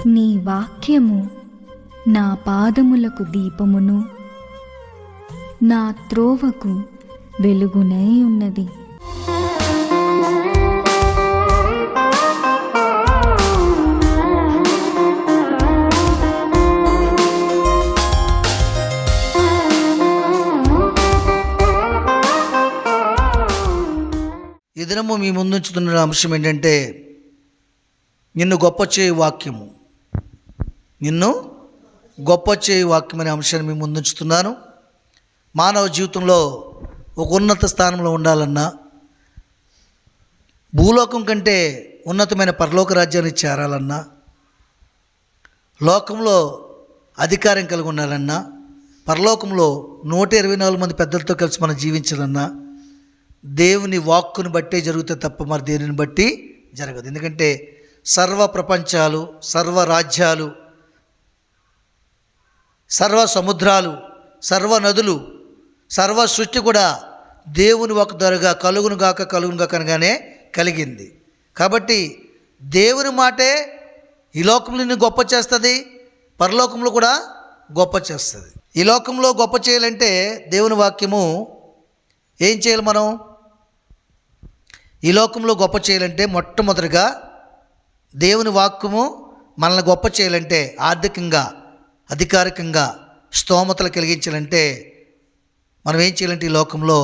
నీ వాక్యము నా పాదములకు దీపమును నా త్రోవకు వెలుగునై ఉన్నది. ఈ దినము మీ ముందుంచుతున్న అంశం ఏంటంటే నిన్ను గొప్ప చేయు వాక్యము. నిన్ను గొప్ప చేయు వాక్యం అనే అంశాన్ని మీ ముందుంచుతున్నాను. మానవ జీవితంలో ఒక ఉన్నత స్థానంలో ఉండాలన్నా, భూలోకం కంటే ఉన్నతమైన పరలోక రాజ్యాన్ని చేరాలన్నా, లోకంలో అధికారం కలిగి ఉండాలన్నా, పరలోకంలో 124 మంది పెద్దలతో కలిసి మనం జీవించాలన్నా దేవుని వాక్కును బట్టే జరుగుతాయి తప్ప మరి దేనిని బట్టి జరగదు. ఎందుకంటే సర్వ ప్రపంచాలు, సర్వ రాజ్యాలు, సర్వ సముద్రాలు, సర్వ నదులు, సర్వ సృష్టి కూడా దేవుని వాక్కు ద్వారాగా కలుగును గాక అనగానే కలిగింది. కాబట్టి దేవుని మాటే ఈ లోకంలో నిన్ను గొప్ప చేస్తుంది, పరలోకంలో కూడా గొప్ప చేస్తుంది. ఈ లోకంలో గొప్ప చేయాలంటే దేవుని వాక్యము ఏం చేయాలి? మనం ఈ లోకంలో గొప్ప చేయాలంటే మొట్టమొదటిగా దేవుని వాక్యము మనల్ని గొప్ప చేయాలంటే, ఆర్థికంగా, అధికారికంగా స్తోమతలు కలిగించాలంటే మనం ఏం చేయాలంటే ఈ లోకంలో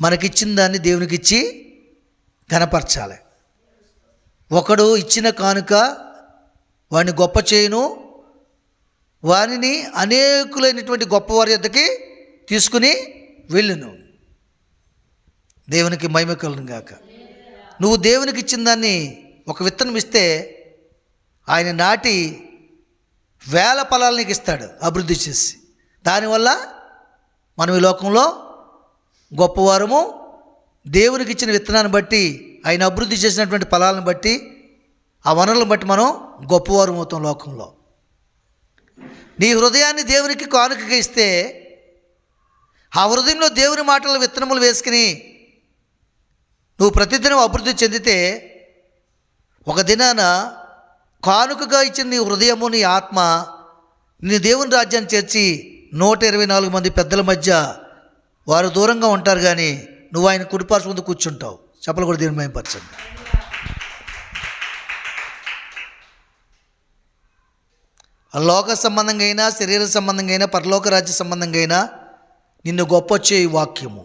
మనకిచ్చిన దాన్ని దేవునికి ఇచ్చి ఘనపరచాలి. ఒకడు ఇచ్చిన కానుక వాడిని గొప్ప చేయను, వారిని అనేకులైనటువంటి గొప్పవారి యొద్దకి తీసుకుని వెళ్ళును. దేవునికి మహిమ కలుగును గాక. నువ్వు దేవునికి ఇచ్చిన దాన్ని ఒక విత్తనం ఇస్తే ఆయన నాటి వేల ఫలాలు నీకు ఇస్తాడు అభివృద్ధి చేసి. దానివల్ల మనం ఈ లోకంలో గొప్పవారము. దేవునికి ఇచ్చిన విత్తనాన్ని బట్టి, ఆయన అభివృద్ధి చేసినటువంటి ఫలాలను బట్టి, ఆ వనరులను బట్టి మనం గొప్పవారం అవుతాం లోకంలో. నీ హృదయాన్ని దేవునికి కానుకగా ఇస్తే, ఆ హృదయంలో దేవుని మాటల విత్తనములు వేసుకుని నువ్వు ప్రతిదినం అభివృద్ధి చెందితే, ఒక దినాన కానుకగా ఇచ్చిన నీ హృదయము, నీ ఆత్మ నీ దేవుని రాజ్యాన్ని చేర్చి 124 మంది పెద్దల మధ్య వారు దూరంగా ఉంటారు, కానీ నువ్వు ఆయన కుడిపార్శ్వ ముందు కూర్చుంటావు. చెప్పలు కూడా దేవుని మహిమపరచండి. లోక సంబంధంగా అయినా, శరీర సంబంధంగా అయినా, పరలోక రాజ్య సంబంధంగా అయినా నిన్ను గొప్ప చేయి వాక్యము.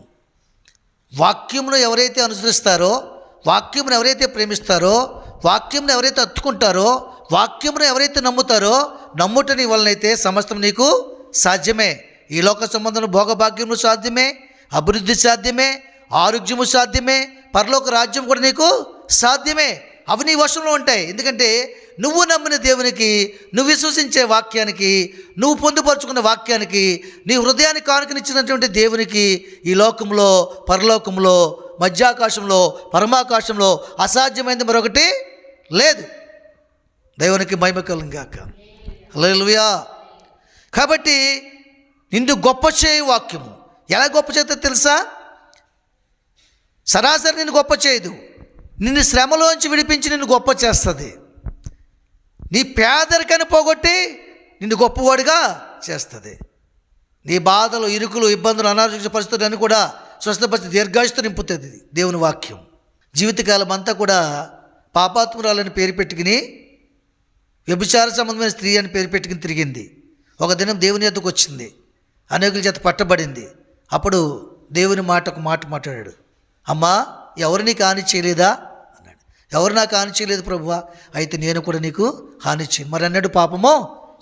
వాక్యమును ఎవరైతే అనుసరిస్తారో, వాక్యమును ఎవరైతే ప్రేమిస్తారో, వాక్యమును ఎవరైతే అత్తుకుంటారో, వాక్యమును ఎవరైతే నమ్ముతారో, నమ్ముటని వలనైతే సమస్తం నీకు సాధ్యమే. ఈ లోక సంబంధం భోగభాగ్యము సాధ్యమే, అభివృద్ధి సాధ్యమే, ఆరోగ్యము సాధ్యమే, పరలోక రాజ్యం కూడా నీకు సాధ్యమే. అవి నీ వశంలో ఉంటాయి. ఎందుకంటే నువ్వు నమ్మిన దేవునికి, నువ్వు విశ్వసించే వాక్యానికి, నువ్వు పొందుపరుచుకున్న వాక్యానికి, నీ హృదయాన్ని కానుకనిచ్చినటువంటి దేవునికి ఈ లోకంలో, పరలోకంలో, మధ్యాకాశంలో, పరమాకాశంలో అసాధ్యమైనది మరొకటి లేదు. దేవునికి మహిమ కలుగును గాక. హల్లెలూయా. కాబట్టి నిన్ను గొప్ప చేయు వాక్యము ఎలా గొప్ప చేస్తుందో తెలుసా? సరాసరి నిన్ను గొప్ప చేయదు, నిన్ను శ్రమలోంచి విడిపించి నిన్ను గొప్ప చేస్తుంది. నీ పేదరికాన్ని పోగొట్టి నిన్ను గొప్పవాడిగా చేస్తుంది. నీ బాధలు, ఇరుకులు, ఇబ్బందులు, అనారోగ్య పరిస్థితులన్నీ కూడా స్వస్థపరిచి దీర్ఘాయుష్తో నింపుతుంది దేవుని వాక్యం. జీవితకాలం అంతా కూడా పాపాత్మురాలని పేరు పెట్టుకుని, వ్యభిచార సంబంధమైన స్త్రీ అని పేరు పెట్టుకుని తిరిగింది. ఒక దినం దేవుని యొద్దకు వచ్చింది, అనేకుల చేత పట్టబడింది. అప్పుడు దేవుని ఒక మాట మాట్లాడాడు. అమ్మా, ఎవరు నీకు హాని చేయలేదా అన్నాడు. ఎవరు నాకు హాని చేయలేదు ప్రభువా. అయితే నేను కూడా నీకు హాని చేయను. మరి అన్నాడు, పాపమో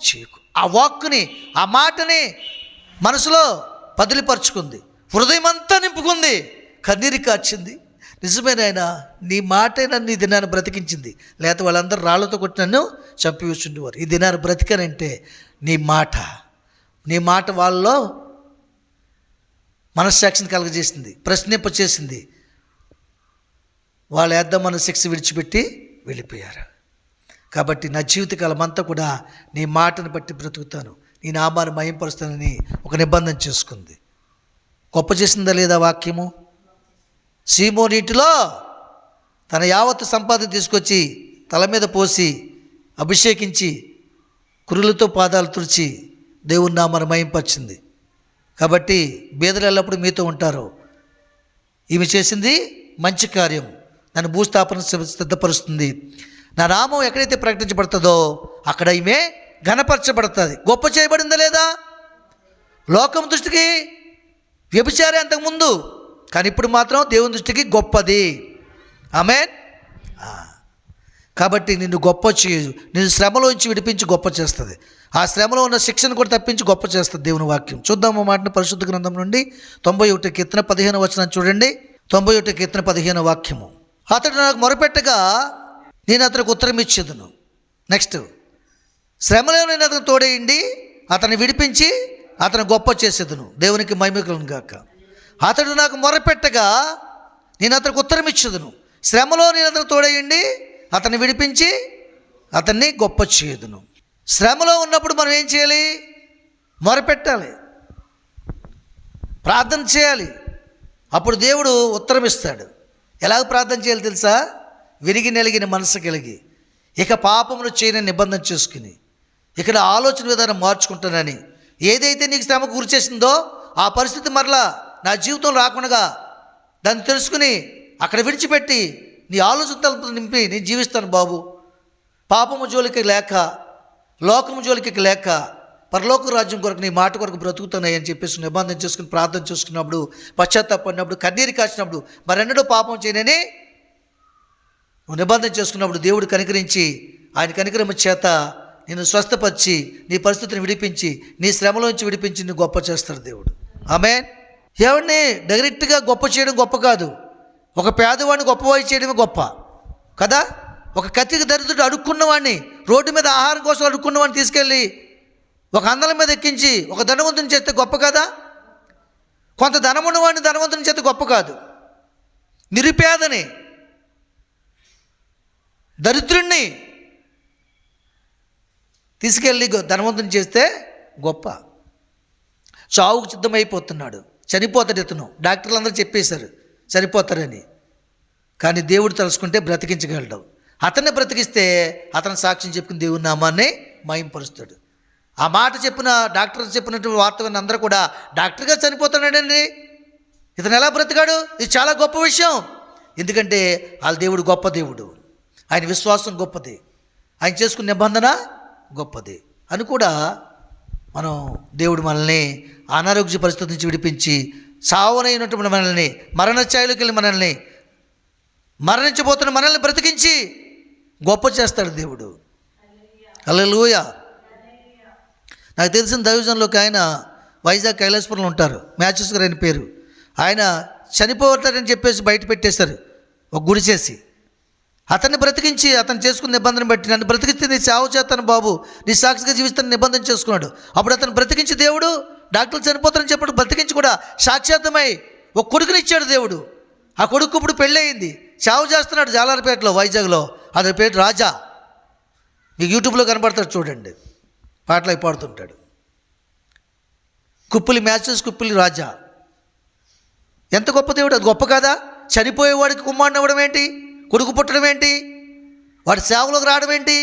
చేయకు. ఆ వాక్కుని, ఆ మాటని మనసులో పదిలిపరుచుకుంది, హృదయం అంతా నింపుకుంది, కన్నీరు కార్చింది. నిజమేనాయనా, నీ మాటే నన్ను ఈ దినాన్ని బ్రతికించింది. లేకపోతే వాళ్ళందరూ రాళ్లతో కొట్టి నన్ను చంపివేస్తుండేవారు. ఈ దినాన్ని బ్రతికానంటే నీ మాట వాళ్ళలో మనస్సాక్షిని కలగజేసింది, ప్రశ్నింపచేసింది. వాళ్ళు వేద్దామన్న శిక్ష విడిచిపెట్టి వెళ్ళిపోయారు. కాబట్టి నా జీవితకాలం అంతా కూడా నీ మాటను బట్టి బ్రతుకుతాను, నీ నామాన్ని మహింపరుస్తానని ఒక నిబంధన చేసుకుంది. గొప్ప చేసిందా లేదా వాక్యము? సీమోని ఇంటిలో తన యావత్తు సంపాదన తీసుకొచ్చి తల మీద పోసి అభిషేకించి కురులతో పాదాలు తుడిచి దేవుని నామమును మహింపరిచింది. కాబట్టి బీదలు ఎల్లప్పుడూ మీతో ఉంటారు. ఈమె చేసింది మంచి కార్యం, నన్ను భూస్థాపన సిద్ధపరుస్తుంది. నా నామం ఎక్కడైతే ప్రకటించబడుతుందో అక్కడ ఈమె ఘనపరచబడుతుంది. గొప్ప చేయబడిందా లేదా? లోకం దృష్టికి వ్యభిచారి అంతకుముందు, కానీ ఇప్పుడు మాత్రం దేవుని దృష్టికి గొప్పది. ఆమేన్. కాబట్టి నిన్ను గొప్ప చేయదు, నిన్ను శ్రమలోంచి విడిపించి గొప్ప చేస్తుంది. ఆ శ్రమలో ఉన్న శిక్షను కూడా తప్పించి గొప్ప చేస్తుంది దేవుని వాక్యం. చూద్దాము మాటను పరిశుద్ధ గ్రంథం నుండి 91 కీర్తన 15 వచనం చూడండి. 91 కీర్తన 15 వాక్యము. అతడు నాకు మొరపెట్టగా నేను అతనికి ఉత్తరం ఇచ్చేదను. నెక్స్ట్, శ్రమలో నేను అతను తోడేయండి, అతన్ని విడిపించి అతను గొప్ప చేసేదను. దేవునికి మహిమ కలుగును గాక. అతడు నాకు మొరపెట్టగా నేను అతనికి ఉత్తరం ఇచ్చేదను. శ్రమలో నేను అతను తోడేయండి, అతన్ని విడిపించి అతన్ని గొప్ప చేయదును. శ్రమలో ఉన్నప్పుడు మనం ఏం చేయాలి? మొరపెట్టాలి, ప్రార్థన చేయాలి. అప్పుడు దేవుడు ఉత్తరం ఇస్తాడు. ఎలాగ ప్రార్థన చేయాలి తెలుసా? విరిగి నెలిగిన మనసు కలిగి, ఇక పాపమును చేయని నిబంధన చేసుకుని, ఇక్కడ ఆలోచన విధానం మార్చుకుంటానని, ఏదైతే నీకు శ్రమకు గురి చేసిందో ఆ పరిస్థితి మరలా నా జీవితం రాకుండా దాన్ని తెలుసుకుని అక్కడ విడిచిపెట్టి నీ ఆలోచనలతో నింపి నేను జీవిస్తాను బాబు, పాపము జోలికి లేక, లోకము జోలికి లేక, పరలోక రాజ్యం కొరకు నీ మాట కొరకు బ్రతుకుతున్నాయి అని చెప్పేసి నిబంధన చేసుకుని ప్రార్థన చేసుకున్నప్పుడు, పశ్చాత్తాపడినప్పుడు, కన్నీరు కాచినప్పుడు, మరెన్నడూ పాపం చేయనని నువ్వు నిబంధన చేసుకున్నప్పుడు దేవుడు కనికరించి ఆయన కనికరమ చేత నిన్ను స్వస్థపరిచి నీ పరిస్థితిని విడిపించి నీ శ్రమలోంచి విడిపించి నువ్వు గొప్ప చేస్తాడు దేవుడు. ఆమేన్. ఎవరిని డైరెక్ట్గా గొప్ప చేయడం గొప్ప కాదు, ఒక పేదవాడిని గొప్పవాడి చేయడమే గొప్ప కదా. ఒక కత్తికి దరిద్రుడు అడుక్కున్నవాడిని, రోడ్డు మీద ఆహారం కోసం అడుక్కున్నవాడిని తీసుకెళ్ళి ఒక అందల మీద ఎక్కించి ఒక ధనవంతుని చేస్తే గొప్ప కదా. కొంత ధనం ఉన్నవాడిని ధనవంతుని చేస్తే గొప్ప కాదు. నిరుపేదని, దరిద్రుణ్ణి తీసుకెళ్ళి ధనవంతుని చేస్తే గొప్ప. చావుకు సిద్ధమైపోతున్నాడు, చనిపోతాడు ఇతను. డాక్టర్లు అందరూ చెప్పేశారు చనిపోతారని, కానీ దేవుడు తలుచుకుంటే బ్రతికించగలడు. అతన్ని బ్రతికిస్తే అతను సాక్ష్యం చెప్పుకుని దేవుని నామాన్ని మహింపరుస్తాడు. ఆ మాట చెప్పిన డాక్టర్ చెప్పినటువంటి వార్త విన్న అందరూ కూడా డాక్టర్గా చనిపోతున్నాడండి, ఇతను ఎలా బ్రతికాడు? ఇది చాలా గొప్ప విషయం. ఎందుకంటే వాళ్ళ దేవుడు గొప్ప దేవుడు, ఆయన విశ్వాసం గొప్పది, ఆయన చేసుకున్న నిబంధన గొప్పది అని కూడా మనం దేవుడు మనల్ని అనారోగ్య పరిస్థితి నుంచి విడిపించి, సావనైనటువంటి మనల్ని, మరణ ఛాయలోకి వెళ్ళి మనల్ని, మరణించబోతున్న మనల్ని బ్రతికించి గొప్ప చేస్తాడు దేవుడు. హల్లెలూయా. నాకు తెలిసిన దైవజనంలోకి ఆయన వైజాగ్ కైలాసపురంలో ఉంటారు, మ్యాచెస్ గారు ఆయన పేరు. ఆయన చనిపోతాడని చెప్పేసి బయట పెట్టేశారు ఒక గుడి చేసి. అతన్ని బ్రతికించి అతను చేసుకున్న నిబంధన బట్టి, నన్ను బ్రతికిస్తే నీ సేవ చేస్తాను బాబు, నీ సాక్షిగా జీవిస్తాను నిబంధన చేసుకున్నాడు. అప్పుడు అతను బ్రతికించి దేవుడు, డాక్టర్లు చనిపోతారని చెప్పాడు, బ్రతికించి కూడా సాక్షాత్తమై ఒక కొడుకుని ఇచ్చాడు దేవుడు. ఆ కొడుకు ఇప్పుడు పెళ్ళయింది, సేవ చేస్తున్నాడు జాలార్పేటలో, వైజాగ్లో. అతని పేరు రాజా. మీకు యూట్యూబ్లో కనబడతాడు చూడండి, పాటలు అవి పాడుతుంటాడు. కుప్పులి మ్యాచెస్, కుప్పులి రాజా. ఎంత గొప్ప దేవుడు! అది గొప్ప కాదా? చనిపోయేవాడికి కుమారుని అవ్వడం ఏంటి, కొడుకు పుట్టడం ఏంటి, వాడి సేవలోకి రావడం ఏంటి,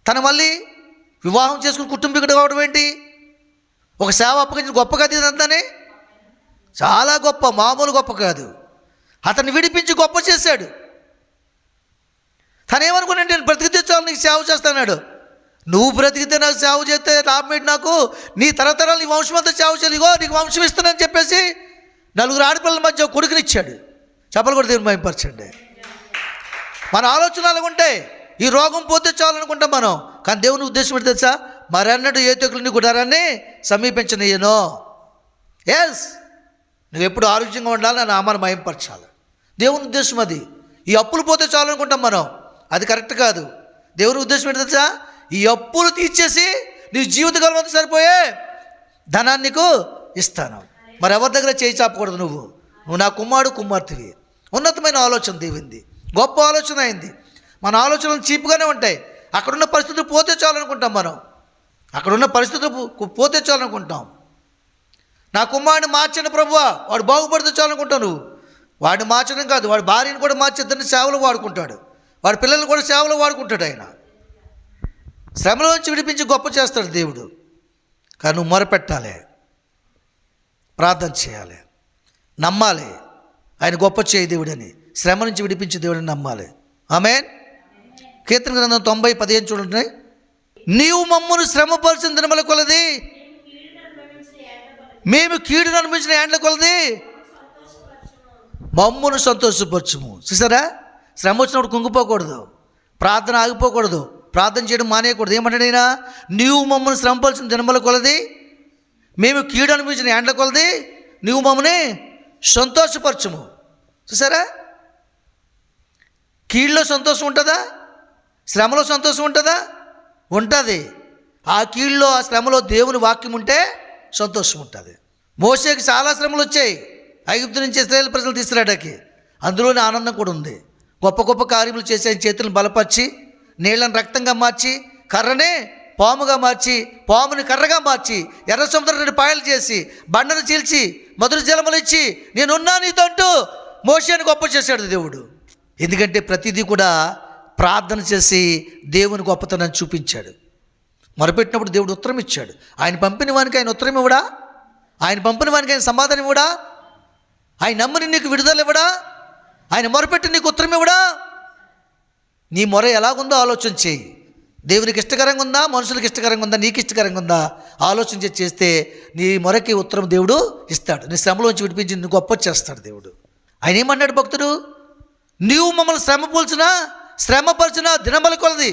తన మళ్ళీ వివాహం చేసుకుని కుటుంబీకుడు కావడం ఏంటి, ఒక సేవ అప్పగించిన గొప్ప కాదు ఇదంతానే. చాలా గొప్ప, మామూలు గొప్ప కాదు. అతన్ని విడిపించి గొప్ప చేశాడు. తనేమనుకున్నాడు, నేను బ్రతికితే చాలు నీకు సేవ చేస్తాడు. నువ్వు బ్రతికితే నాకు సేవ చేస్తే లాభం ఏంటి? నాకు నీ తరతరాలు నీ వంశమంతా సేవ చేయాలి, ఇగో నీకు వంశం ఇస్తానని చెప్పేసి 4 ఆడపిల్లల మధ్య కొడుకునిచ్చాడు. చెప్పలు కూడా దేవుని మహిమపరచండి. మన ఆలోచన అలాగుంటాయి. ఈ రోగం పోతే చాలు అనుకుంటాం మనం, కానీ దేవుని ఉద్దేశం ఏంటి తెలుసా? మరన్నడు ఏ తెగులుని గుడారాన్ని సమీపించనీయను. ఎస్, నువ్వు ఎప్పుడు ఆరోగ్యంగా ఉండాలి, నా నామాన్ని మహిమపరచాలి. దేవుని ఉద్దేశం అది. ఈ అప్పులు పోతే చాలు అనుకుంటాం మనం, అది కరెక్ట్ కాదు. దేవుని ఉద్దేశం ఏంటి తెలుసా? ఈ అప్పులు తీర్చేసి నీ జీవితకాలం అంతా సరిపోయే ధనాన్ని నీకు ఇస్తాను. మరి ఎవరి దగ్గర చేయి చాపకూడదు. నువ్వు నా కుమార్తెవి. ఉన్నతమైన ఆలోచన దేవుంది, గొప్ప ఆలోచన అయింది. మన ఆలోచనలు చీప్గానే ఉంటాయి. అక్కడున్న పరిస్థితులు పోతే చాలు అనుకుంటాం మనం, అక్కడున్న పరిస్థితులు పోతే చాలు అనుకుంటాం. నా కుమారుని మార్చండి ప్రభువా, వాడు బాగుపడితే చాలు అనుకుంటావు. నువ్వు వాడిని మార్చడం కాదు, వాడి భార్యను కూడా మార్చి ఇద్దరిని సేవలు వాడుకుంటాడు, వాడి పిల్లల్ని కూడా సేవలు వాడుకుంటాడు ఆయన. శ్రమలోంచి విడిపించి గొప్ప చేస్తాడు దేవుడు. కానీ నువ్వు మొరపెట్టాలి, ప్రార్థన చేయాలి, నమ్మాలి ఆయన గొప్ప చేయి దేవుడని, శ్రమ నుంచి విడిపించే దేవుడని నమ్మాలి. ఆమేన్. కీర్తన గ్రంథం 90:15 చూడండి. నీవు మమ్మను శ్రమపరిచిన దినముల కొలది, మేము కీడును అనుభవించిన ఏండ్ల కొలది మమ్మును సంతోషపరచుము. చూసారా, శ్రమ వచ్చినప్పుడు కుంగిపోకూడదు, ప్రార్థన ఆగిపోకూడదు, ప్రార్థన చేయడం మానేయకూడదు. ఏమంటాడు ఆయన? నీవు మమ్మల్ని శ్రమపరిచిన దినముల కొలది, మేము కీడు అనుభవించిన ఏండ్ల కొలది నీవు మమ్మల్ని సంతోషపరచుము. చూసారా, కీడులో సంతోషం ఉంటుందా? శ్రమలో సంతోషం ఉంటుందా? ఉంటుంది. ఆ కీడులో, ఆ శ్రమలో దేవుని వాక్యం ఉంటే సంతోషం ఉంటుంది. మోషేకి చాలా శ్రమలు వచ్చాయి, ఐగుప్తు నుంచి ఇశ్రాయేలు ప్రజలు తీసుకురావడానికి. అందులోనే ఆనందం కూడా ఉంది. గొప్ప గొప్ప కార్యములు చేసి ఆయన చేతులను బలపరిచి, నీళ్లను రక్తంగా మార్చి, కర్రనే పాముగా మార్చి, పాముని కర్రగా మార్చి, ఎర్ర సముద్రాన్ని పాయలు చేసి, బండను చీల్చి, మధుర జలములు ఇచ్చి, నేనున్నా నీతో అంటూ మోషేని గొప్ప చేశాడు దేవుడు. ఎందుకంటే ప్రతిదీ కూడా ప్రార్థన చేసి దేవుని గొప్పతనాన్ని చూపించాడు. మొరపెట్టినప్పుడు దేవుడు ఉత్తరం ఇచ్చాడు. ఆయన పంపిన వానికి ఆయన ఉత్తరం ఇవ్వడా? ఆయన పంపిన వానికి ఆయన సమాధానం ఇవ్వడా? ఆయన నమ్మని నీకు విడుదల ఇవ్వడా? ఆయన మొరపెట్టి నీకు ఉత్తరం ఇవ్వడా? నీ మొర ఎలాగుందో ఆలోచన చేయి. దేవునికి ఇష్టకరంగా ఉందా, మనుషులకు ఇష్టకరంగా ఉందా, నీకు ఇష్టకరంగా ఉందా ఆలోచన చేస్తే నీ మొరకి ఉత్తరం దేవుడు ఇస్తాడు. నీ శ్రమలోంచి విడిపించి నువ్వు గొప్ప చేస్తాడు దేవుడు. ఆయన ఏమన్నాడు భక్తుడు? నీవు మమ్మల్ని శ్రమపరిచిన దినముల కొలది,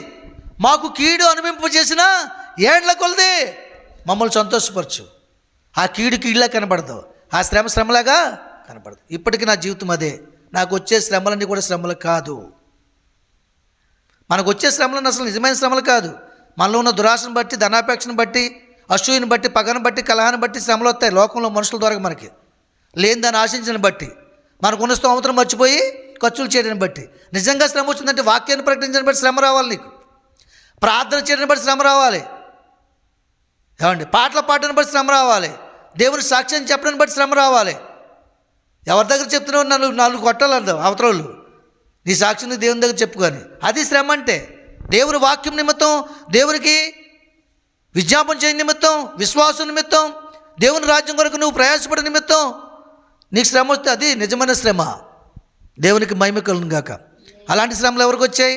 మాకు కీడు అనుభవింపజేసిన ఏండ్ల కొలది మమ్మల్ని సంతోషపరచు. ఆ కీడు కీడులా కనబడదు, ఆ శ్రమలాగా కనబడదు. ఇప్పటికీ నా జీవితం అదే. నాకు వచ్చే శ్రమలన్నీ కూడా శ్రమలు కాదు. మనకు వచ్చే శ్రమలను అసలు నిజమైన శ్రమలు కాదు. మనలో ఉన్న దురాశను బట్టి, ధనాపేక్షను బట్టి, అసూయను బట్టి, పగను బట్టి, కలహాన్ని బట్టి శ్రమలు వస్తాయి లోకంలో మనుషుల ద్వారా. మనకి లేని దాన్ని ఆశించని బట్టి, మనకున్న స్తోమతను మర్చిపోయి ఖర్చులు చేయడాన్ని బట్టి. నిజంగా శ్రమ వచ్చిందంటే వాక్యాన్ని ప్రకటించని బట్టి శ్రమ రావాలి, నీకు ప్రార్థన చేయడాన్ని బట్టి శ్రమ రావాలి, ఏమండి పాటలు పాడని బట్టి శ్రమ రావాలి, దేవుని సాక్ష్యం చెప్పడాన్ని బట్టి శ్రమ రావాలి. ఎవరి దగ్గర చెప్తున్నావు? నాలుగు కొట్టాలంటావు అవతరోళ్ళు. నీ సాక్ష్యం దేవుని దగ్గర చెప్పుకొని, అది శ్రమ అంటే. దేవుని వాక్యం నిమిత్తం, దేవునికి విజ్ఞాపన చేయని నిమిత్తం, విశ్వాసం నిమిత్తం, దేవుని రాజ్యం కొరకు నువ్వు ప్రయాసపడే నిమిత్తం నీకు శ్రమ వస్తే అది నిజమైన శ్రమ. దేవునికి మహిమ కలుగును గాక. అలాంటి శ్రమలు ఎవరికి వచ్చాయి?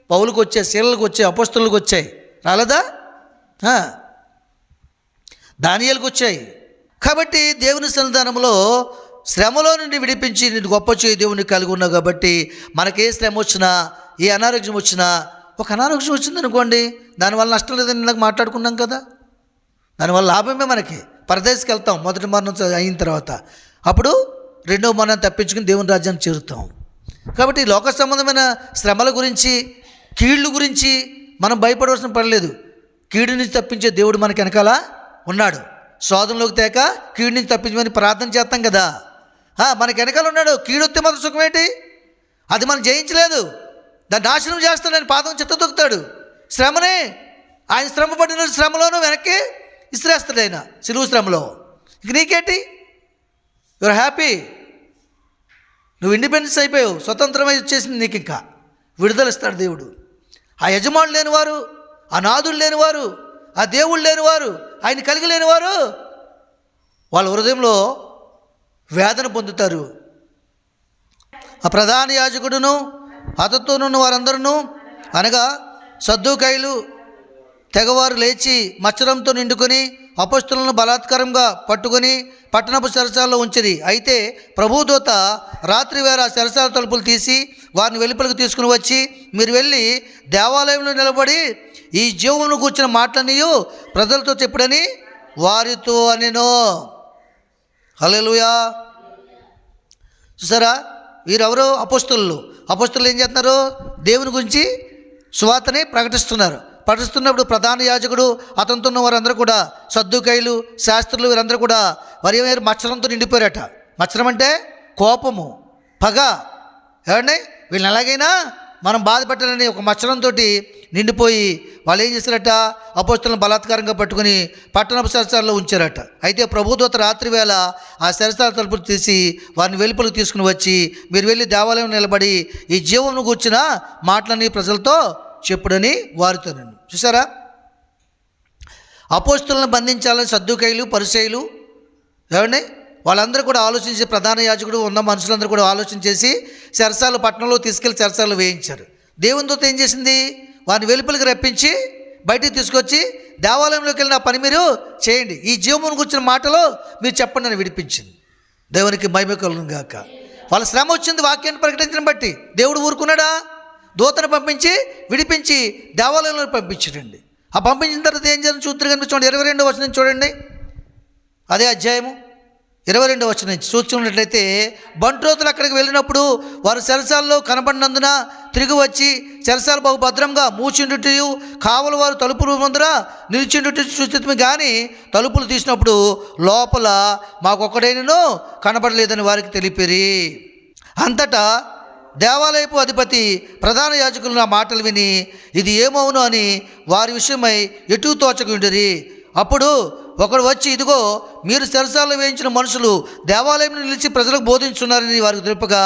పౌలుకు వచ్చాయి, శీలలకు వచ్చాయి, అపోస్తలులకు వచ్చాయి. రాలేదా? దానియేలుకు వచ్చాయి. కాబట్టి దేవుని సన్నిధానంలో శ్రమలో నుండి విడిపించి నేను గొప్ప చేయి దేవుని కలిగి ఉన్నావు. కాబట్టి మనకి ఏ శ్రమ వచ్చినా, ఏ అనారోగ్యం వచ్చినా, ఒక అనారోగ్యం వచ్చిందనుకోండి, దానివల్ల నష్టం లేదని నాకు మాట్లాడుకున్నాం కదా. దానివల్ల లాభమే. మనకి పరదేశకి వెళ్తాం మొదటి మరణం అయిన తర్వాత, అప్పుడు రెండవ మరణం తప్పించుకుని దేవుని రాజ్యాన్ని చేరుతాం. కాబట్టి లోక సంబంధమైన శ్రమల గురించి, కీళ్ళు గురించి మనం భయపడవలసిన పని లేదు. కీడు నుంచి తప్పించే దేవుడు మనకి వెనకాల ఉన్నాడు. శోధనలోకి తేక కీడు నుంచి తప్పించమని ప్రార్థన చేస్తాం కదా. మనకి వెనకాల ఉన్నాడు. కీడొత్తే మాత్రం సుఖమేంటి? అది మనం జయించలేదు. దాన్ని నాశనం చేస్తాడు. ఆయన పాదం చెత్త తొక్కుతాడు. శ్రమనే ఆయన శ్రమ పడిన శ్రమలోనూ వెనక్కి ఇసిరేస్తాడు ఆయన సిలువు శ్రమలో. ఇంక నీకేంటి? Your happy. నువ్వు ఇండిపెండెన్స్ అయిపోయావు, స్వతంత్రమై వచ్చేసింది నీకు. ఇంకా విడుదల ఇస్తాడు దేవుడు. ఆ యజమానులు లేనివారు, ఆ నాదులు లేనివారు, ఆ దేవుళ్ళు లేనివారు, ఆయన కలిగి లేనివారు వాళ్ళ హృదయంలో వేదన పొందుతారు. ఆ ప్రధాన యాజకుడును అతనితోనున్న వారందరూ అనగా సద్దూకాయలు తెగవారు లేచి మచ్చరంతో నిండుకొని అపొస్తలులను బలాత్కారంగా పట్టుకొని పట్టణపు చెరసాలలో ఉంచిరి. అయితే ప్రభుదూత రాత్రి వేళ చెరసాల తలుపులు తీసి వారిని వెలుపలకు తీసుకుని వచ్చి, మీరు వెళ్ళి దేవాలయంలో నిలబడి ఈ జీవమును కూర్చున్న మాటలన్నీ ప్రజలతో చెప్పుడని వారితో అనెను. హల్లెలూయా. చూసారా, వీరెవరు? అపొస్తలులు. అపొస్తలులు ఏం చేస్తున్నారు? దేవుని గురించి సువార్తని ప్రకటిస్తున్నప్పుడు ప్రధాన యాజకుడు అతనితో ఉన్న వారందరూ కూడా, సద్దూకాయలు, శాస్త్రులు, వీరందరూ కూడా వారి మత్సరంతో నిండిపోయారట. మత్సరం అంటే కోపము, పగ. ఏమండి, వీళ్ళని ఎలాగైనా మనం బాధ పెట్టాలని ఒక మత్సరంతో నిండిపోయి వాళ్ళు ఏం చేశారట? అపొస్తలులను బలాత్కారంగా పట్టుకుని పట్టణపు చెరసాలలో ఉంచారట. అయితే ప్రభుదూత రాత్రి వేళ ఆ చెరసాల తలుపులు తీసి వారిని వెలుపలకు తీసుకుని వచ్చి, మీరు వెళ్ళి దేవాలయం నిలబడి ఈ జీవమును కూర్చున్న మాటలని ప్రజలతో చెప్పుడని వారితో. చూసారా, అపోస్తులను బంధించాలని సద్దూకయ్యులు పరిసయ్యులు ఏమండి వాళ్ళందరూ కూడా ఆలోచించి ప్రధాన యాజకుడు ఉన్న మనుషులందరూ కూడా ఆలోచన చేసి చెరసాల పట్టణంలో తీసుకెళ్లి చెరసాలలో వేయించారు. దేవుని దూత ఏం చేసింది? వారిని వెలుపలికి రప్పించి బయటికి తీసుకొచ్చి దేవాలయంలోకి వెళ్ళిన పని మీరు చేయండి, ఈ జీవమును కూర్చున్న మాటలో మీరు చెప్పండి అని విడిపించింది. దేవునికి మహిమ కలుగును గాక. వాళ్ళ శ్రమ వచ్చింది వాక్యాన్ని ప్రకటించడం బట్టి. దేవుడు ఊరుకున్నాడా? దూతను పంపించి విడిపించి దేవాలయంలో పంపించాడండి. ఆ పంపించిన తర్వాత ఏం చేయాలని చూద్దరు కనిపించండి. 22వ వచనం చూడండి, అదే అధ్యాయము 22వ వచనం నుంచి చూస్తున్నట్లయితే, బంట్రోతులు అక్కడికి వెళ్ళినప్పుడు వారు చెరసాలలో కనబడినందున తిరిగి వచ్చి చెరసాలు బహు భద్రంగా మూచిండుటయు కావలి వారు తలుపులు ముందర నిలిచిండుట చూస్తే కానీ తలుపులు తీసినప్పుడు లోపల మాకొక్కడైనను కనబడలేదని వారికి తెలిపిరి. అంతటా దేవాలయపు అధిపతి ప్రధాన యాజకులు నా మాటలు విని ఇది ఏమవును అని వారి విషయమై ఎటూ తోచకుండిరి. అప్పుడు ఒకడు వచ్చి, ఇదిగో మీరు చెరసాలలో వేయించిన మనుషులు దేవాలయంలో నిలిచి ప్రజలకు బోధించున్నారని వారికి తెలుపగా,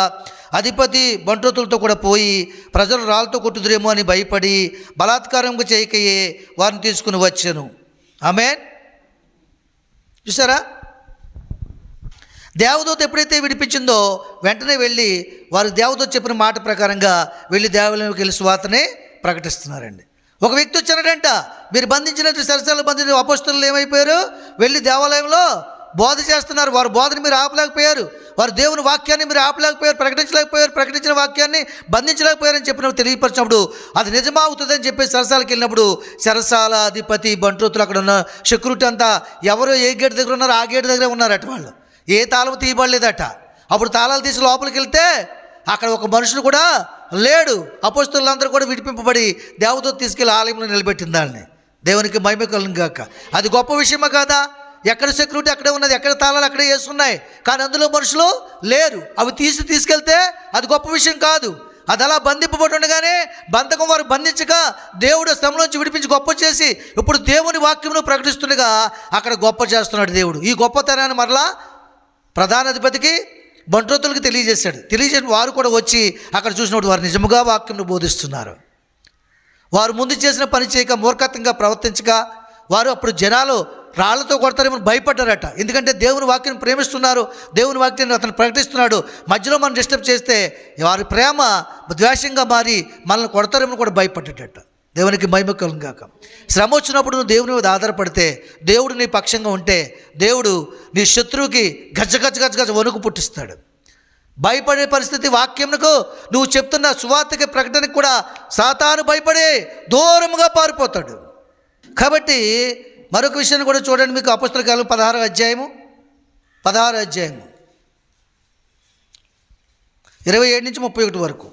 అధిపతి బంట్రోతులతో కూడా పోయి ప్రజలు రాళ్ళతో కొట్టుదురేమో అని భయపడి బలాత్కారంగా చేయకయే వారిని తీసుకుని వచ్చాను. ఆమేన్. చూసారా, దేవదూత ఎప్పుడైతే విడిపించిందో వెంటనే వెళ్ళి వారు దేవదూత చెప్పిన మాట ప్రకారంగా వెళ్ళి దేవాలయంలోకి వెళ్ళి సువార్తనే ప్రకటిస్తున్నారండి. ఒక వ్యక్తి వచ్చారంట, మీరు బంధించినట్టు చెరసాలలో బంధించిన అపోస్తలులు ఏమైపోయారు? వెళ్ళి దేవాలయంలో బోధ చేస్తున్నారు. వారి బోధని మీరు ఆపలేకపోయారు, వారు దేవుని వాక్యాన్ని మీరు ఆపలేకపోయారు, ప్రకటించిన వాక్యాన్ని బంధించలేకపోయారని చెప్పినప్పుడు తెలియపరిచినప్పుడు అది నిజమవుతుందని చెప్పి చెరసాలకు వెళ్ళినప్పుడు చెరసాల అధిపతి బంట్రోతులు అక్కడ ఉన్న సెక్యూరిటీ అంతా ఎవరో ఏ గేట్ దగ్గర ఉన్నారో ఆ గేట్ దగ్గరే ఉన్నారట. వాళ్ళు ఏ తాళం తీయబడలేదట. అప్పుడు తాళాలు తీసి లోపలికి వెళ్తే అక్కడ ఒక మనుషుడు కూడా లేడు. అపోస్తలులందరూ కూడా విడిపింపబడి దేవదూత తీసుకెళ్ళి ఆలయంలో నిలబెట్టింది వాళ్ళని. దేవునికి మహిమ కలుగును గాక. అది గొప్ప విషయమా కాదా? ఎక్కడ సెక్యూరిటీ అక్కడే ఉన్నది, ఎక్కడ తాళాలు అక్కడే వేసుకున్నాయి, కానీ అందులో మనుషులు లేరు. అవి తీసుకెళ్తే అది గొప్ప విషయం కాదు. అది అలా బంధింపబడి ఉండగానే బంధకం వారు బంధించగా దేవుడు శ్రమలోంచి విడిపించి గొప్ప చేసి ఇప్పుడు దేవుని వాక్యమును ప్రకటిస్తుండగా అక్కడ గొప్ప చేస్తున్నాడు దేవుడు. ఈ గొప్పతనాన్ని మరలా ప్రధానాధిపతికి బంట్రోతులకు తెలియజేసి వారు కూడా వచ్చి అక్కడ చూసినప్పుడు వారు నిజముగా వాక్యంను బోధిస్తున్నారు. వారు ముందు చేసిన పని చేయక మూర్ఖత్వంగా ప్రవర్తించక వారు అప్పుడు జనాలు రాళ్లతో కొడతారేమో భయపడ్డారట. ఎందుకంటే దేవుని వాక్యాన్ని ప్రేమిస్తున్నారు, దేవుని వాక్యాన్ని అతను ప్రకటిస్తున్నాడు. మధ్యలో మనం డిస్టర్బ్ చేస్తే వారి ప్రేమ ద్వేషంగా మారి మనల్ని కొడతారేమో కూడా భయపడ్డట. దేవునికి మహిమ కలుగును గాక. శ్రమ వచ్చినప్పుడు నువ్వు దేవుని మీద ఆధారపడితే, దేవుడు నీ పక్షంగా ఉంటే దేవుడు నీ శత్రువుకి గజ్జ వణుకు పుట్టిస్తాడు. భయపడే పరిస్థితి వాక్యంకు నువ్వు చెప్తున్న సువార్తకి ప్రకటనకు కూడా సాతాను భయపడి దూరంగా పారిపోతాడు. కాబట్టి మరొక విషయాన్ని కూడా చూడండి. మీకు అపోస్తల కార్యాలు 16వ అధ్యాయము 27 నుంచి 31 వరకు.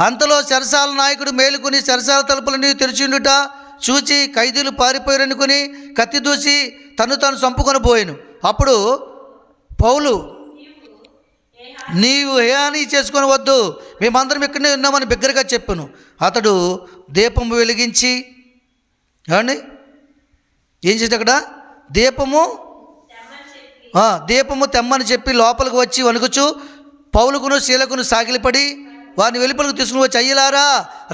అంతలో చెరసాల నాయకుడు మేలుకొని చెరసాల తలుపులని తెరిచిండుట చూచి ఖైదీలు పారిపోయారనుకుని కత్తి దూసి తను చంపుకొని పోయాను. అప్పుడు పౌలు, నీవు ఏ హాని చేసుకొని వద్దు, మేమందరం ఇక్కడనే ఉన్నామని బిగ్గరగా చెప్పాను. అతడు దీపము వెలిగించి ఏమండి ఏం చేసి అక్కడ దీపము తెమ్మని చెప్పి లోపలికి వచ్చి వణుకుచు పౌలుకును శీలకును సాగిలిపడి వారిని వెలుపలకు తీసుకుని వచ్చి, అయ్యలారా,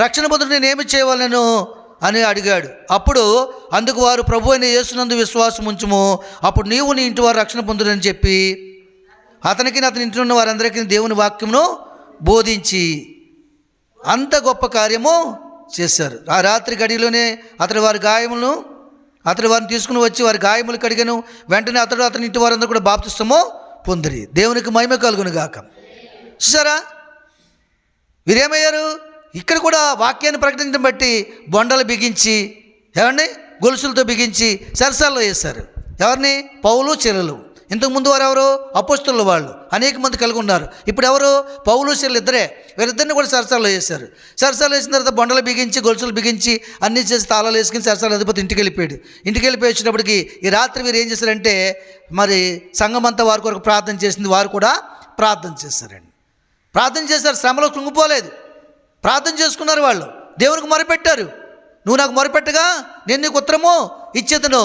రక్షణ పొందుటకు నేను ఏమి చేయవలెను అని అడిగాడు. అప్పుడు అందుకు వారు, ప్రభు అయిన యేసునందు విశ్వాసం ఉంచుము, అప్పుడు నీవు నీ ఇంటి వారు రక్షణ పొందుడని చెప్పి అతనికి అతని ఇంటి ఉన్న వారందరికీ దేవుని వాక్యమును బోధించి అంత గొప్ప కార్యము చేశారు. ఆ రాత్రి గడిలోనే అతడు వారిని తీసుకుని వచ్చి వారి గాయములు కడిగాను. వెంటనే అతని ఇంటి వారందరూ కూడా బాప్తిస్తమో పొందిరి. దేవునికి మహిమ కలుగును గాక. చూసారా, వీరేమయ్యారు? ఇక్కడ కూడా వాక్యాన్ని ప్రకటించడం బట్టి బొండలు బిగించి గొలుసులతో బిగించి చెరసాల్లో వేశారు. ఎవరిని? పౌలు శీలలు. ఇంతకుముందు వారు ఎవరు? అపోస్తలులు. వాళ్ళు అనేక మంది కలిగి ఉన్నారు. ఇప్పుడు ఎవరు? పౌలు శీలలు ఇద్దరే. వీరిద్దరిని కూడా చెరసాల్లో వేశారు. చెరసాలు వేసిన తర్వాత బొండలు బిగించి గొలుసులు బిగించి అన్నీ చేసి తాళాలు వేసుకుని చెరసాల అధిపతి ఇంటికి వెళ్ళిపోయి వచ్చినప్పటికీ ఈ రాత్రి వీరు ఏం చేశారంటే, మరి సంఘం అంతా వారి కొరకు ప్రార్థన చేసింది. వారు కూడా ప్రార్థన చేశారండి. ప్రార్థన చేశారు, శ్రమలో కృంగిపోలేదు. ప్రార్థన చేసుకున్నారు. వాళ్ళు దేవునికి మొరపెట్టారు. నువ్వు నాకు మొరపెట్టగా నేను నీకు ఉత్తరము ఇచ్చేదను.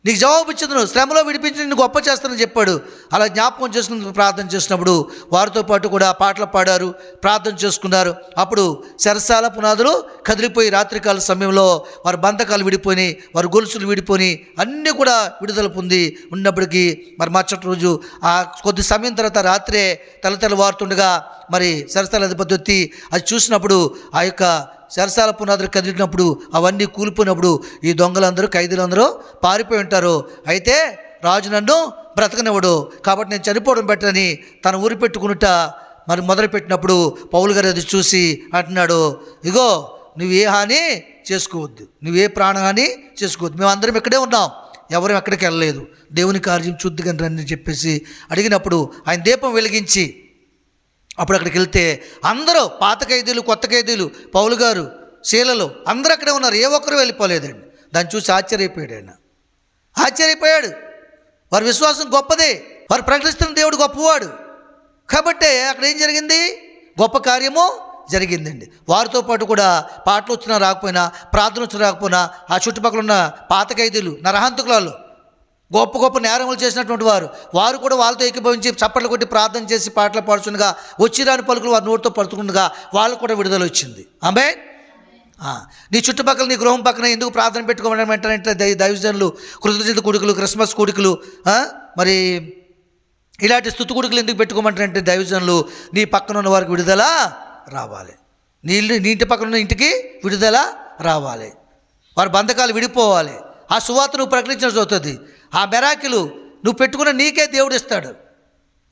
నీకు జవాబు ఇచ్చేదను, శ్రమలో విడిపించి నిన్ను గొప్ప చేస్తానని చెప్పాడు. అలా జ్ఞాపకం చేసుకుని ప్రార్థన చేసినప్పుడు వారితో పాటు కూడా పాటలు పాడారు, ప్రార్థన చేసుకున్నారు. అప్పుడు చెరసాల పునాదులు కదిలిపోయి రాత్రికాల సమయంలో వారి బంధకాలు విడిపోయినాయి, వారి గొలుసులు విడిపోయి అన్నీ కూడా విడుదల పొంది ఉన్నప్పటికీ మరి మరుసటి రోజు ఆ కొద్ది సమయం తర్వాత రాత్రే తెల్లవారుతుండగా మరి చెరసాల అధిపతి వచ్చి అది చూసినప్పుడు ఆ యొక్క చెరసాల పునాదులు కదిలినప్పుడు అవన్నీ కూలిపోయినప్పుడు ఈ దొంగలందరూ ఖైదీలందరూ పారిపోయి ఉంటారు. అయితే రాజు నన్ను బ్రతకనివ్వడు కాబట్టి నేను చనిపోవడం బెటరని తన ఊరి పెట్టుకునుట మరి మొదలుపెట్టినప్పుడు పౌలు గారు అది చూసి అంటున్నాడు, ఇగో నువ్వే హాని చేసుకోవద్దు, నువ్వే ప్రాణహాని చేసుకోవద్దు, మేమందరం ఇక్కడే ఉన్నాం, ఎవరు ఎక్కడికి వెళ్ళలేదు, దేవుని కార్యం చూద్దుగని రండి అని చెప్పేసి అడిగినప్పుడు ఆయన దీపం వెలిగించి అప్పుడు అక్కడికి వెళ్తే అందరూ పాత ఖైదీలు కొత్త ఖైదీలు పౌలు గారు శీలలు అందరూ అక్కడే ఉన్నారు, ఏ ఒక్కరు వెళ్ళిపోలేదండి. దాన్ని చూసి ఆశ్చర్యపోయాడు ఆయన, ఆశ్చర్యపోయాడు. వారి విశ్వాసం గొప్పదే, వారు ప్రకటిస్తున్న దేవుడు గొప్పవాడు కాబట్టి అక్కడ ఏం జరిగింది, గొప్ప కార్యము జరిగిందండి. వారితో పాటు కూడా పాటలు వచ్చినా రాకపోయినా ప్రార్థన వచ్చినా రాకపోయినా ఆ చుట్టుపక్కల ఉన్న పాత ఖైదీలు నరహంతకులలో గొప్ప గొప్ప నేరములు చేసినటువంటి వారు కూడా వాళ్ళతో ఏకీభవించి చప్పట్లు కొట్టి ప్రార్థన చేసి పాటలు పాడుతుండగా వచ్చిరాని పలుకులు వారి నోటితో పడుతుండగా వాళ్ళకు కూడా విడుదల వచ్చింది. ఆమేన్. నీ చుట్టుపక్కల నీ గృహం పక్కన ఎందుకు ప్రార్థన పెట్టుకోమని వెంటనే దైవజనులు కృతజ్ఞత కూడికలు, క్రిస్మస్ కూడికలు, మరి ఇలాంటి స్తుతి కూడికలు ఎందుకు పెట్టుకోమంటారంటే దైవజనులు నీ పక్కన ఉన్న వారికి విడుదల రావాలి, నీ ఇంటి పక్కన ఉన్న ఇంటికి విడుదల రావాలి, వారి బంధకాలు విడిపోవాలి. ఆ సువార్త నువ్వు ప్రకటించిన అవుతుంది. ఆ మెరాకిలు నువ్వు పెట్టుకున్న నీకే దేవుడు ఇస్తాడు.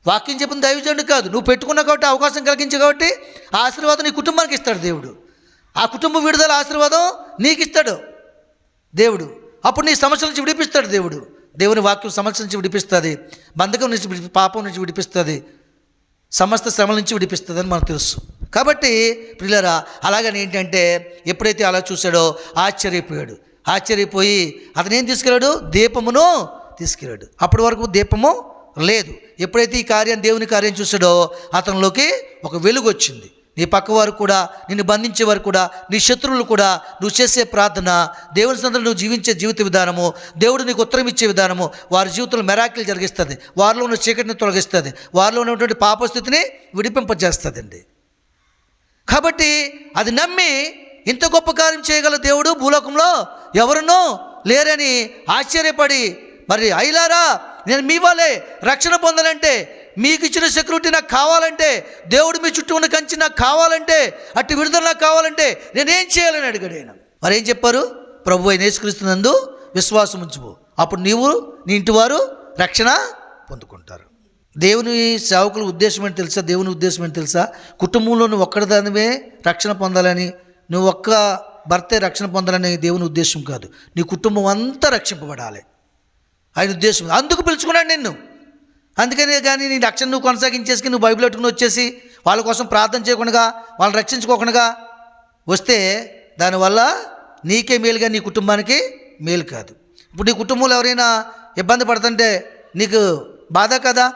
వాక్యం చెప్పిన దైవజనుడు కాదు, నువ్వు పెట్టుకున్న కాబట్టి అవకాశం కలిగించు కాబట్టి ఆ ఆశీర్వాదం నీ కుటుంబానికి ఇస్తాడు దేవుడు. ఆ కుటుంబ విడుదల ఆశీర్వాదం నీకు ఇస్తాడు దేవుడు. అప్పుడు నీ సమస్యల నుంచి విడిపిస్తాడు దేవుడు. దేవుని వాక్యం సమస్య నుంచి విడిపిస్తుంది, బంధకం నుంచి పాపం నుంచి విడిపిస్తుంది, సమస్త శ్రమల నుంచి విడిపిస్తుంది అని మనకు తెలుసు. కాబట్టి ప్రియులారా అలాగని ఏంటంటే ఎప్పుడైతే అలా చూశాడో ఆశ్చర్యపోయి అతను ఏం తీసుకెళ్ళాడు, దీపమును తీసుకెళ్ళాడు. అప్పటి వరకు దీపము లేదు. ఎప్పుడైతే ఈ కార్యం దేవుని కార్యం చూశాడో అతనిలోకి ఒక వెలుగు వచ్చింది. నీ పక్క వారు కూడా, నిన్ను బంధించే వారు కూడా, నీ శత్రువులు కూడా నువ్వు చేసే ప్రార్థన, దేవుని సందర్భంలో నువ్వు జీవించే జీవిత విధానము, దేవుడు నీకు ఉత్తరం ఇచ్చే విధానము వారి జీవితంలో మెరాకిల్ జరిగిస్తుంది, వారిలో ఉన్న చీకటిని తొలగిస్తుంది, వారిలో ఉన్నటువంటి పాపస్థితిని విడిపింపజేస్తుందండి. కాబట్టి అది నమ్మి ఇంత గొప్ప కార్యం చేయగల దేవుడు భూలోకంలో ఎవరునో లేరని ఆశ్చర్యపడి మరి అయ్యలారా నేను మీ వాళ్ళే రక్షణ పొందాలంటే, మీకు ఇచ్చిన సెక్యూరిటీ నాకు కావాలంటే, దేవుడు మీ చుట్టూ ఉన్న కంచి నాకు కావాలంటే, అట్టి విడుదల నాకు కావాలంటే నేనేం చేయాలని అడిగాడు ఆయన. మరి ఏం చెప్పారు, ప్రభు అయిన యేసుక్రీస్తునందు విశ్వాసం ఉంచువు, అప్పుడు నీవు నీ ఇంటి వారు రక్షణ పొందుకుంటారు. దేవుని సేవకుల ఉద్దేశం ఏంటి తెలుసా, దేవుని ఉద్దేశం ఏంటి తెలుసా, కుటుంబంలో నువ్వు ఒక్కడిదానివే రక్షణ పొందాలని, నువ్వు ఒక్క భర్తే రక్షణ పొందాలని దేవుని ఉద్దేశం కాదు, నీ కుటుంబం అంతా రక్షింపబడాలి ఆయన ఉద్దేశం. అందుకు పిలుచుకున్నాడు నిన్ను. అందుకనే కానీ నీ రక్షణ నువ్వు కొనసాగించేసి నువ్వు బైబిల్ పెట్టుకుని వచ్చేసి వాళ్ళ కోసం ప్రార్థన చేయకుండా వాళ్ళని రక్షించుకోకుండా వస్తే దానివల్ల నీకే మేలుగా నీ కుటుంబానికి మేలు కాదు. ఇప్పుడు నీ కుటుంబంలో ఎవరైనా ఇబ్బంది పడుతుంటే నీకు బాధ కదా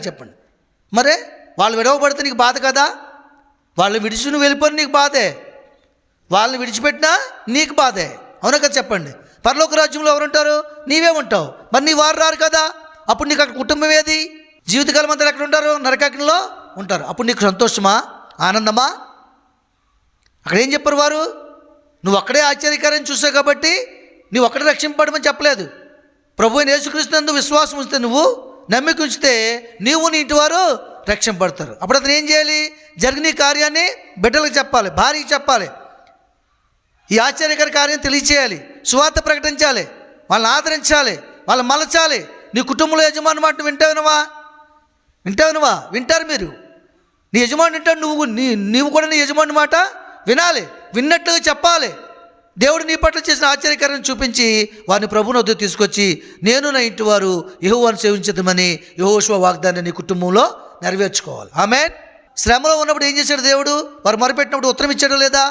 చెప్పండి. మరే వాళ్ళు విడవబడితే నీకు బాధ కదా, వాళ్ళని విడిచి నువ్వు వెళ్ళిపోయి నీకు బాధే, వాళ్ళని విడిచిపెట్టినా నీకు బాధే, అవునా కదా చెప్పండి. పరలోక రాజ్యంలో ఎవరుంటారు, నీవే ఉంటావు. మరి నీ వారు రారు కదా, అప్పుడు నీకు అక్కడ కుటుంబం ఏది, జీవితకాలం అంతా ఎక్కడ ఉంటారు, నరకాగ్నిలో ఉంటారు. అప్పుడు నీకు సంతోషమా, ఆనందమా? అక్కడ ఏం చెప్పారు వారు, నువ్వు అక్కడే ఆశ్చర్యకార్యం చూసావు కాబట్టి నువ్వు అక్కడే రక్షింపబడమని చెప్పలేదు. ప్రభువైన యేసుక్రీస్తునందు విశ్వాసం ఉంచితే, నువ్వు నమ్మిక ఉంచితే నీవు నీ ఇంటి వారు రక్షింపబడతారు. అప్పుడు అతను ఏం చేయాలి, జరిగిన ఈ కార్యాన్ని బిడ్డలకు చెప్పాలి, భార్యకి చెప్పాలి, ఈ ఆశ్చర్యకర కార్యం తెలియచేయాలి, సువార్త ప్రకటించాలి, వాళ్ళని ఆదరించాలి, వాళ్ళని మలచాలి. నీ కుటుంబంలో యజమాని మాట వింటావునవా? వింటారు మీరు. నీ యజమాని వింటాడు, నీవు కూడా నీ యజమాని మాట వినాలి, విన్నట్లుగా చెప్పాలి. దేవుడు నీ పట్ల చేసిన ఆశ్చర్యకార్యం చూపించి వారిని ప్రభువుని వద్దకు తీసుకొచ్చి నేను నా ఇంటి వారు యెహోవాను సేవించదమని యెహోషువ వాగ్దాన్ని నీ కుటుంబంలో నెరవేర్చుకోవాలి. ఆమేన్. శ్రమలో ఉన్నప్పుడు ఏం చేశాడు దేవుడు, వారు మొరపెట్టినప్పుడు ఉత్తరం ఇచ్చాడో లేదా,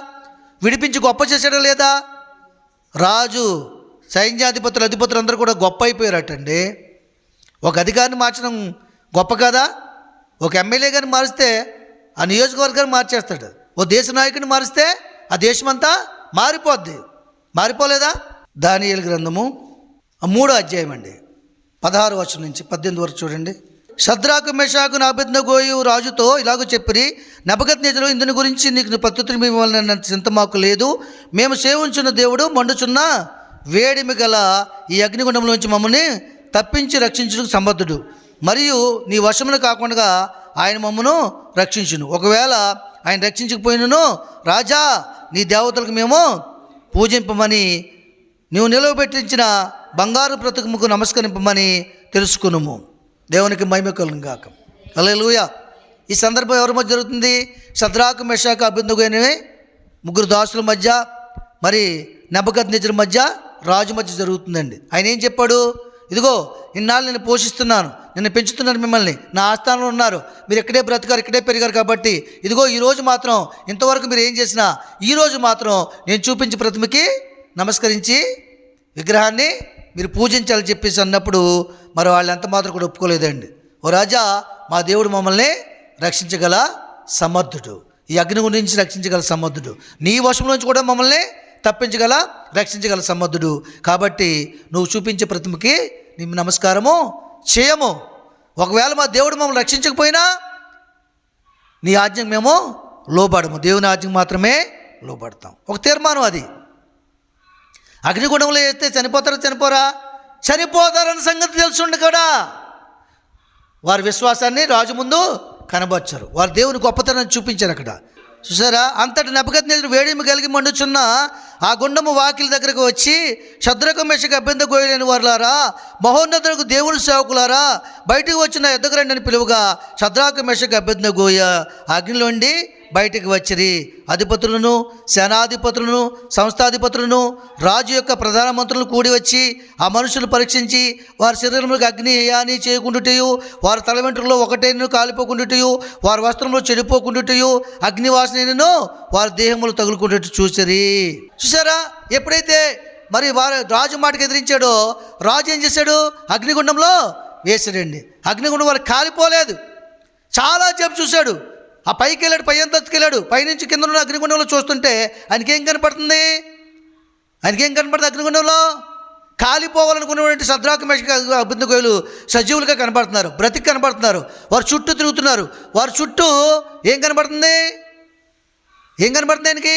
విడిపించి గొప్ప చేశాడో లేదా? రాజు, సైన్యాధిపతులు, అధిపతులు అందరూ కూడా గొప్ప అయిపోయారటండి. ఒక అధికారిని మార్చడం గొప్ప కదా. ఒక ఎమ్మెల్యే గారిని మారిస్తే ఆ నియోజకవర్గాన్ని మార్చేస్తాడు. ఓ దేశ నాయకుడిని మారిస్తే ఆ దేశమంతా మారిపోద్ది. మారిపోలేదా? దానియేలు గ్రంథము 3వ అధ్యాయం అండి, 16వ వచనం నుంచి 18 వరకు చూడండి. షద్రాకు మెషాకు అబేద్నెగోయు రాజుతో ఇలాగ చెప్పిరి, నెబుకద్నెజరు ఇందుని గురించి నీకు ప్రత్యుత్తరం ఇవ్వాలన్న చింత మాకు లేదు. మేము సేవించున్న దేవుడు మండుచున్న వేడిమి గల ఈ అగ్నిగుండంలోంచి మమ్మల్ని తప్పించి రక్షించుటకు సమర్థుడు, మరియు నీ వశమును కాకుండా ఆయన మమ్మను రక్షించును. ఒకవేళ ఆయన రక్షించకపోయినను రాజా నీ దేవతలకు మేము పూజింపమని నీవు నిలవబెట్టించిన బంగారు ప్రతిమకు నమస్కరింపమని తెలుసుకునుము. దేవునికి మహిమ కలుగును గాక. హల్లెలూయా. ఈ సందర్భం ఎవరి మధ్య జరుగుతుంది? షద్రాకు మెషాకు అబేద్నెగో అనే 3 దాసుల మధ్య, మరి నెబుకద్నెజరు మధ్య, రాజు మధ్య జరుగుతుందండి. ఆయన ఏం చెప్పాడు? ఇదిగో ఇన్నాళ్ళు నేను పోషిస్తున్నాను, నిన్ను పెంచుతున్నాను, మిమ్మల్ని నా ఆస్థానంలో ఉన్నారు, మీరు ఇక్కడే బ్రతికారు, ఇక్కడే పెరిగారు, కాబట్టి ఇదిగో ఈరోజు మాత్రం ఇంతవరకు మీరు ఏం చేసినా ఈరోజు మాత్రం నేను చూపించే ప్రతిమకి నమస్కరించి విగ్రహాన్ని మీరు పూజించాలని చెప్పేసి అన్నప్పుడు మరి వాళ్ళు ఎంత మాత్రం కూడా ఒప్పుకోలేదండి. ఓ రాజా, మా దేవుడు మమ్మల్ని రక్షించగల సమర్థుడు, ఈ అగ్ని గురించి రక్షించగల సమర్థుడు, నీ వశంలోంచి కూడా మమ్మల్ని రక్షించగల సమర్థుడు, కాబట్టి నువ్వు చూపించే ప్రతిమకి మేము నమస్కారము చేయము. ఒకవేళ మా దేవుడు మమ్మల్ని రక్షించకపోయినా నీ ఆజ్ఞకు మేము లోబడము, దేవుని ఆజ్ఞకు మాత్రమే లోబడతాం. ఒక తీర్మానం అది. అగ్నిగుండంలో వేస్తే చనిపోతారా? చనిపోతారన్న సంగతి తెలుసుండి కూడా వారి విశ్వాసాన్ని రాజు ముందు కనబర్చారు, వారు దేవుని గొప్పతనాన్ని చూపించారు. అక్కడ చూసారా, అంతటి నెబుకద్నెజరు వేడిమి కలిగి మండుచున్న ఆ గుండము వాకిలి దగ్గరకు వచ్చి, షద్రకు మెషకు అబేద్నెగోయు వారులారా, మహోన్నతులకు దేవుని సేవకులారా, బయటకు వచ్చిన ఎద్దకు రండి అని పిలువగా షద్రకు మెషకు అబేద్నెగోయు అగ్నిలోండి బయటికి వచ్చిరి. అధిపతులను, సేనాధిపతులను, సంస్థాధిపతులను, రాజు యొక్క ప్రధానమంత్రులను కూడి వచ్చి ఆ మనుషులు పరీక్షించి వారి శరీరములకు అగ్ని హాని చేయకుండాటయు, వారి తల వెంట్రుకలో ఒకటైనను కాలిపోకుండాటయు, వారి వస్త్రములు చెడిపోకుండాటయు, అగ్నివాసనను వారి దేహములు తగులుకుంటూ చూసిరి. చూసారా, ఎప్పుడైతే మరి వారు రాజు మాటకు ఎదిరించాడో రాజు ఏం చేశాడు? అగ్నిగుండంలో వేసాడండి. అగ్నిగుండం వారికి కాలిపోలేదు. చాలా సేపు చూశాడు. ఆ పైకి వెళ్ళాడు, పై అంతస్తుకి వెళ్ళాడు, పైనుంచి కింద ఉన్న అగ్నిగుండంలో చూస్తుంటే ఆయనకేం కనపడుతుంది? అగ్నిగుండంలో కాలిపోవాలనుకున్నటువంటి షద్రకు మెషకు అబేద్నెగోయు సజీవులుగా కనపడుతున్నారు, బ్రతికి కనపడుతున్నారు. వారు చుట్టూ తిరుగుతున్నారు. వారి చుట్టూ ఏం కనపడుతుంది? ఆయనకి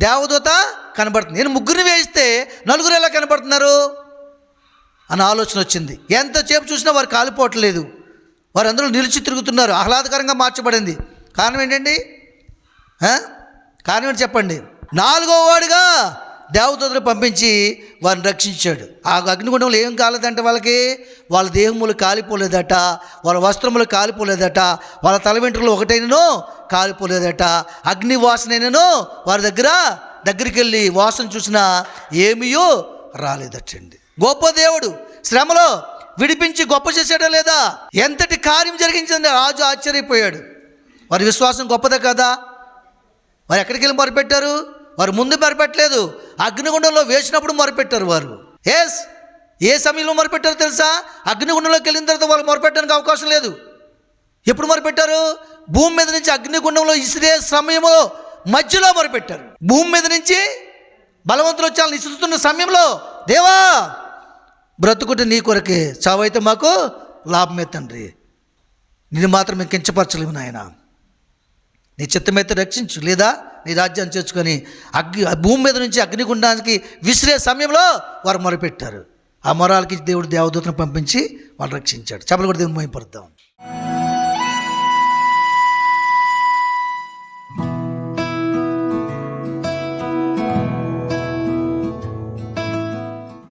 దేవదూత కనపడుతుంది. నేను 3 వేయిస్తే 4 ఎలా కనపడుతున్నారు అన్న ఆలోచన వచ్చింది. ఎంతసేపు చూసినా వారు కాలిపోవట్లేదు. వారు అందరూ నిలిచి తిరుగుతున్నారు. ఆహ్లాదకరంగా మార్చబడింది. కారణం ఏంటండి? కారణం ఏంటి చెప్పండి? 4వ వాడిగా దేవదూతను పంపించి వారిని రక్షించాడు. ఆ అగ్నిగుండంలో ఏం కాలేదంటే వాళ్ళ దేహములు కాలిపోలేదట, వాళ్ళ వస్త్రములు కాలిపోలేదట, వాళ్ళ తల వెంట్రుకలు ఒకటైనను కాలిపోలేదట. అగ్ని వాసనైనను వారి దగ్గరికి వెళ్ళి వాసన చూసినా ఏమీయో రాలేదటండి. గొప్ప దేవుడు శ్రమలో విడిపించి గొప్ప చేశాడా లేదా? ఎంతటి కార్యం జరిగించింది. రాజు ఆశ్చర్యపోయాడు. వారి విశ్వాసం గొప్పదే కదా. వారు ఎక్కడికి వెళ్ళి మొరపెట్టారు? వారు ముందు మొరపెట్టలేదు, అగ్నిగుండంలో వేసినప్పుడు మొరపెట్టారు. వారు ఏ సమయంలో మొరపెట్టారో తెలుసా? అగ్నిగుండంలోకి వెళ్ళిన తర్వాత వాళ్ళు మొరపెట్టడానికి అవకాశం లేదు. ఎప్పుడు మొరపెట్టారు? భూమి మీద నుంచి అగ్నిగుండంలో ఇసిరే సమయంలో మధ్యలో మొరపెట్టారు. భూమి మీద నుంచి బలవంతులు వచ్చి వాళ్ళని ఇసురుతున్న సమయంలో, దేవా బ్రతుకుంటే నీ కొరకే, చావైతే మాకు లాభమే తండ్రి, నిన్ను మాత్రం మేము కించపరచలేము నాయన, నీ చిత్తమైతే రక్షించు, లేదా నీ రాజ్యాన్ని చేర్చుకొని భూమి మీద నుంచి అగ్నిగుండానికి విసిరే సమయంలో వారు మొరపెట్టారు. ఆ మొరాలకి దేవుడు దేవదూతను పంపించి వాళ్ళు రక్షించాడు. చెప్పలు కూడా దేవుని మహిమపరుద్దాం.